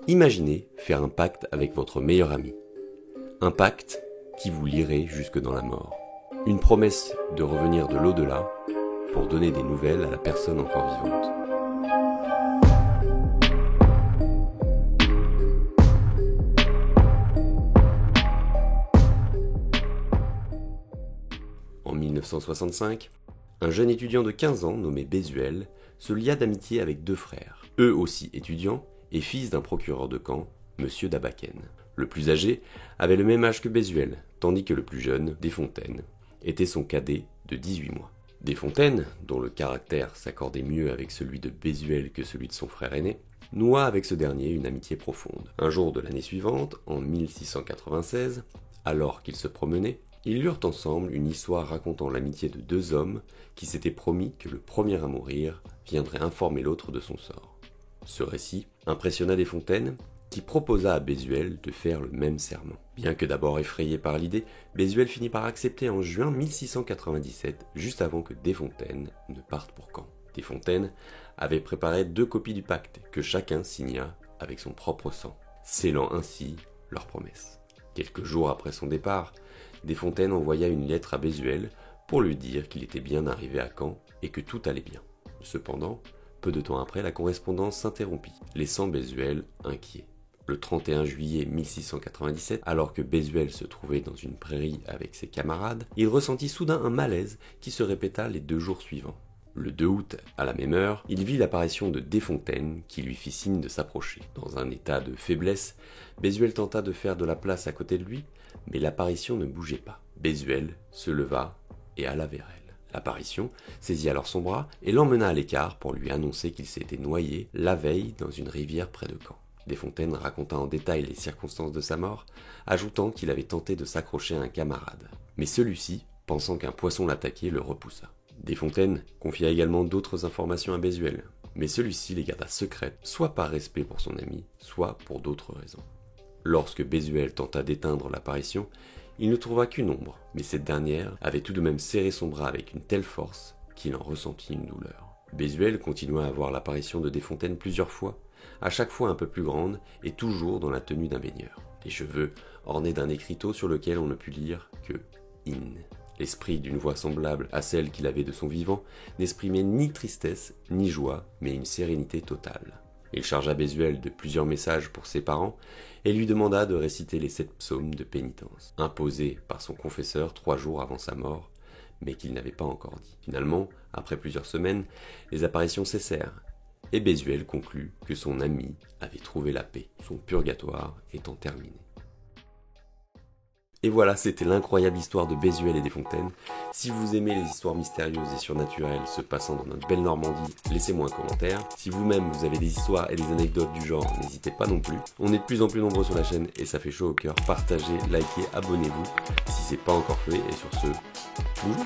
Imaginez faire un pacte avec votre meilleur ami. Un pacte qui vous lierait jusque dans la mort. Une promesse de revenir de l'au-delà pour donner des nouvelles à la personne encore vivante. En 1965, un jeune étudiant de 15 ans nommé Bézuel se lia d'amitié avec deux frères, eux aussi étudiants et fils d'un procureur de camp, Monsieur Dabaken. Le plus âgé avait le même âge que Bézuel, tandis que le plus jeune, Desfontaines, était son cadet de 18 mois. Desfontaines, dont le caractère s'accordait mieux avec celui de Bézuel que celui de son frère aîné, noua avec ce dernier une amitié profonde. Un jour de l'année suivante, en 1696, alors qu'ils se promenaient, ils lurent ensemble une histoire racontant l'amitié de deux hommes qui s'étaient promis que le premier à mourir viendrait informer l'autre de son sort. Ce récit impressionna Desfontaines, qui proposa à Bézuel de faire le même serment. Bien que d'abord effrayé par l'idée, Bézuel finit par accepter en juin 1697, juste avant que Desfontaines ne parte pour Caen. Desfontaines avait préparé 2 copies du pacte, que chacun signa avec son propre sang, scellant ainsi leur promesse. Quelques jours après son départ, Desfontaines envoya une lettre à Bézuel pour lui dire qu'il était bien arrivé à Caen et que tout allait bien. Cependant, peu de temps après, la correspondance s'interrompit, laissant Bézuel inquiet. Le 31 juillet 1697, alors que Bézuel se trouvait dans une prairie avec ses camarades, il ressentit soudain un malaise qui se répéta les 2 jours suivants. Le 2 août, à la même heure, il vit l'apparition de Desfontaines qui lui fit signe de s'approcher. Dans un état de faiblesse, Bézuel tenta de faire de la place à côté de lui, mais l'apparition ne bougeait pas. Bézuel se leva et alla vers elle. L'apparition saisit alors son bras et l'emmena à l'écart pour lui annoncer qu'il s'était noyé la veille dans une rivière près de Caen. Desfontaines raconta en détail les circonstances de sa mort, ajoutant qu'il avait tenté de s'accrocher à un camarade. Mais celui-ci, pensant qu'un poisson l'attaquait, le repoussa. Desfontaines confia également d'autres informations à Bézuel, mais celui-ci les garda secrètes, soit par respect pour son ami, soit pour d'autres raisons. Lorsque Bézuel tenta d'éteindre l'apparition, il ne trouva qu'une ombre, mais cette dernière avait tout de même serré son bras avec une telle force qu'il en ressentit une douleur. Bézuel continua à voir l'apparition de Desfontaines plusieurs fois, à chaque fois un peu plus grande et toujours dans la tenue d'un baigneur. Les cheveux ornés d'un écriteau sur lequel on ne put lire que « In ». L'esprit d'une voix semblable à celle qu'il avait de son vivant n'exprimait ni tristesse ni joie, mais une sérénité totale. Il chargea Bézuel de plusieurs messages pour ses parents et lui demanda de réciter les 7 psaumes de pénitence, imposés par son confesseur 3 jours avant sa mort, mais qu'il n'avait pas encore dit. Finalement, après plusieurs semaines, les apparitions cessèrent, et Bézuel conclut que son ami avait trouvé la paix, son purgatoire étant terminé. Et voilà, c'était l'incroyable histoire de Bézuel et Desfontaines. Si vous aimez les histoires mystérieuses et surnaturelles se passant dans notre belle Normandie, laissez-moi un commentaire. Si vous-même vous avez des histoires et des anecdotes du genre, n'hésitez pas non plus. On est de plus en plus nombreux sur la chaîne et ça fait chaud au cœur. Partagez, likez, abonnez-vous si c'est pas encore fait. Et sur ce, bonjour.